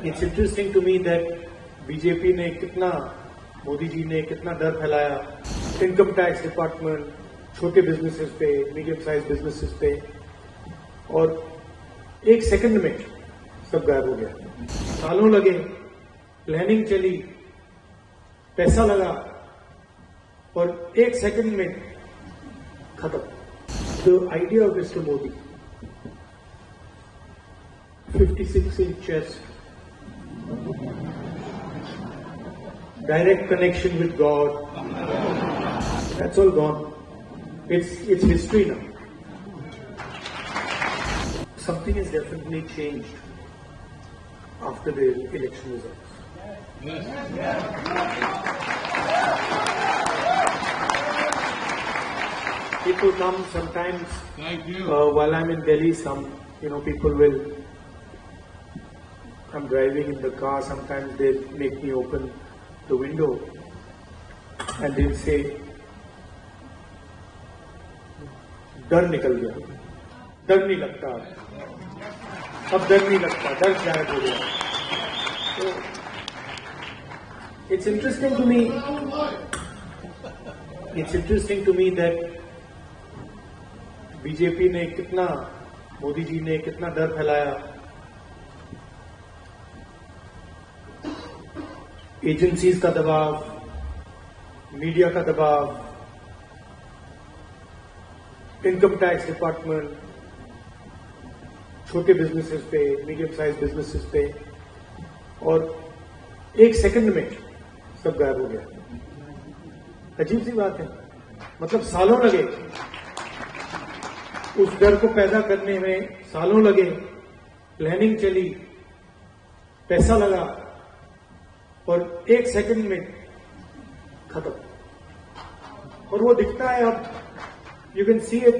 It's interesting to me that BJP ने कितना मोदी जी ने कितना डर फैलाया इनकम टैक्स डिपार्टमेंट, छोटे बिजनेसेस पे, मीडियम साइज बिजनेसेस पे, और एक सेकंड में सब गायब हो गया। सालों लगे, प्लानिंग चली, पैसा लगा और एक सेकंड में खत्म। The idea of Mr. Modi, 56-inch chest, direct connection with God, that's all gone. It's history now. Something has definitely changed after the election results. People come sometimes while I'm in Delhi. People will. I'm driving in the car. Sometimes they make me open the window and they'll say, "डर निकल गया, डर नहीं लगता, अब डर नहीं लगता, डर गायब हो गया." So it's interesting to me. It's interesting to me that BJP ने कितना, मोदी जी ने कितना डर फैलाया, एजेंसीज का दबाव, मीडिया का दबाव, इनकम टैक्स डिपार्टमेंट, छोटे बिजनेसेस पे, मीडियम साइज बिजनेसेस पे, और एक सेकंड में सब गायब हो गया। अजीब सी बात है, मतलब सालों लगे उस डर को पैदा करने में, सालों लगे, प्लानिंग चली, पैसा लगा और एक सेकंड में खत्म। और वो दिखता है अब, you can see it,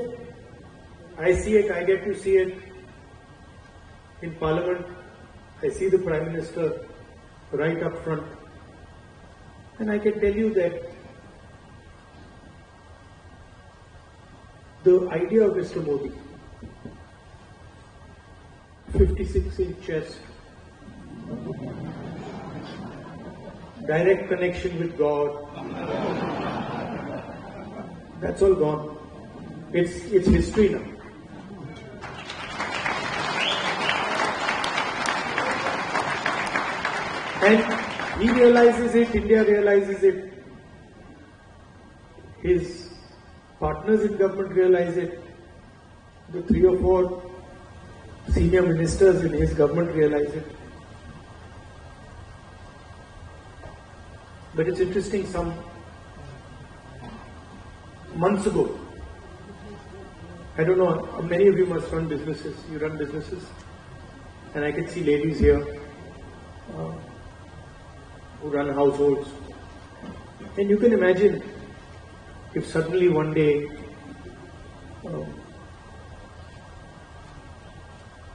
I see it, I get to see it in parliament, I see the prime minister right up front, and I can tell you that the idea of Mr. Modi, 56-inch chest, direct connection with God, that's all gone. It's history now. And he realizes it, India realizes it, his partners in government realize it, the 3 or 4 senior ministers in his government realize it. But it's interesting, some months ago, I don't know, many of you must run businesses, you run businesses, and I can see ladies here who run households, and you can imagine if suddenly one day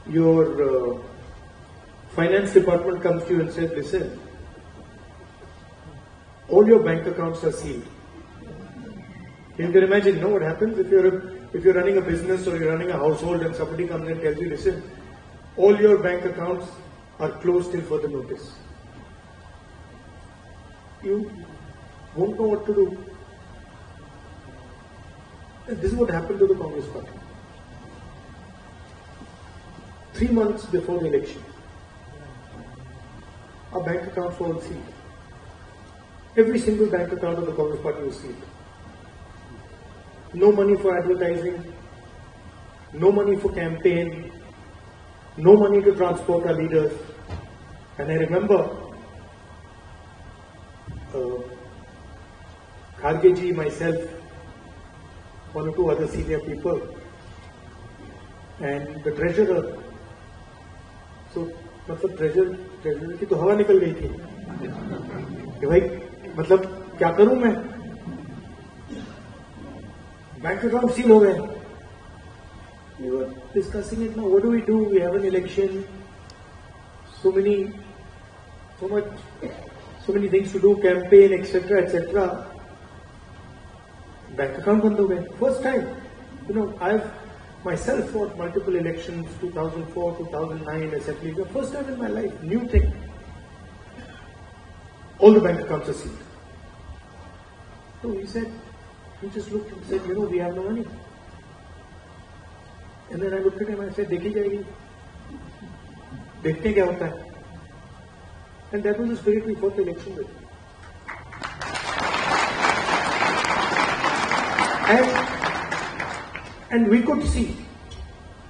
your finance department comes to you and says, "Listen, all your bank accounts are sealed." You can imagine, what happens if you're running a business or you're running a household and somebody comes and tells you, "Listen, all your bank accounts are closed till further notice." You won't know what to do. This is what happened to the Congress party. 3 months before the election, our bank accounts were all sealed. Every single bank account of the Congress party was sealed. No money for advertising, no money for campaign, no money to transport our leaders. And I remember Kharge ji, myself, 1 or 2 other senior people, and the treasurer. So, मतलब treasurer की तो हवा निकल गई थी कि भाई मतलब क्या करूं मैं, बैंक अकाउंट सील हो गए। We were discussing it now. What do we do? We have an election. So many things to do, campaign, etc., etc. Bank account बंद हो गए. First time, I've myself fought multiple elections, 2004, 2009, assembly. The first time in my life, new thing. All the bank accounts are sealed. So he said, he just looked and said, we have no money. And then I looked at him and I said, देखी जाएगी. देखते क्या होता है. And that was the spirit we fought the election with. And we could see